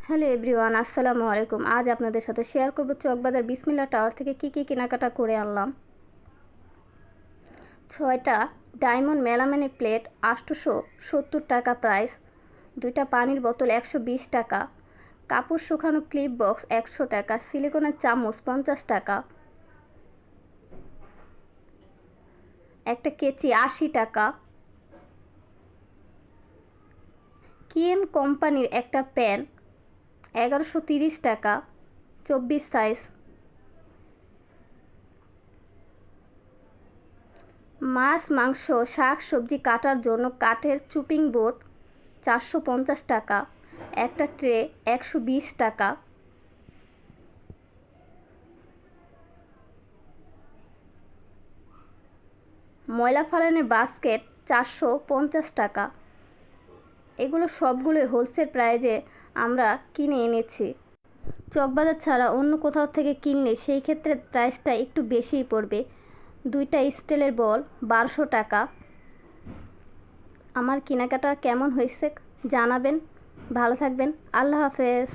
Hello everyone, আসসালামু আলাইকুম। আজ আপনাদের সাথে শেয়ার করব চকবাজার বিসমিল্লাহ টাওয়ার থেকে কি কেনাকাটা করে আনলাম। 6টা ডায়মন্ড মেলামাইনের প্লেট 870 টাকা প্রাইস, 2টা পানির বোতল 120 টাকা, কাপড় শুকানো ক্লিপ বক্স 100 টাকা, সিলিকনের চামচ 50 টাকা, একটা কেচি 80 টাকা, কিএম কোম্পানির একটা প্যান 1130 টাকা 24 সাইজ, মাছ মাংস শাক সবজি কাটার জন্য কাঠের চপিং বোর্ড 450 টাকা, একটা ট্রে 120 টাকা, ময়লা ফালানোর বাস্কেট 450 টাকা। এগুলো সবগুলোই হোলসেল প্রাইজে আমরা কিনে এনেছি। চকবাজার ছাড়া অন্য কোথাও থেকে কিনলে সেই ক্ষেত্রে প্রাইসটা একটু বেশিই পড়বে। 2টা স্টিলের বল 1200 টাকা। আমার কেনাকাটা কেমন হয়েছে জানাবেন। ভালো থাকবেন। আল্লাহ হাফেজ।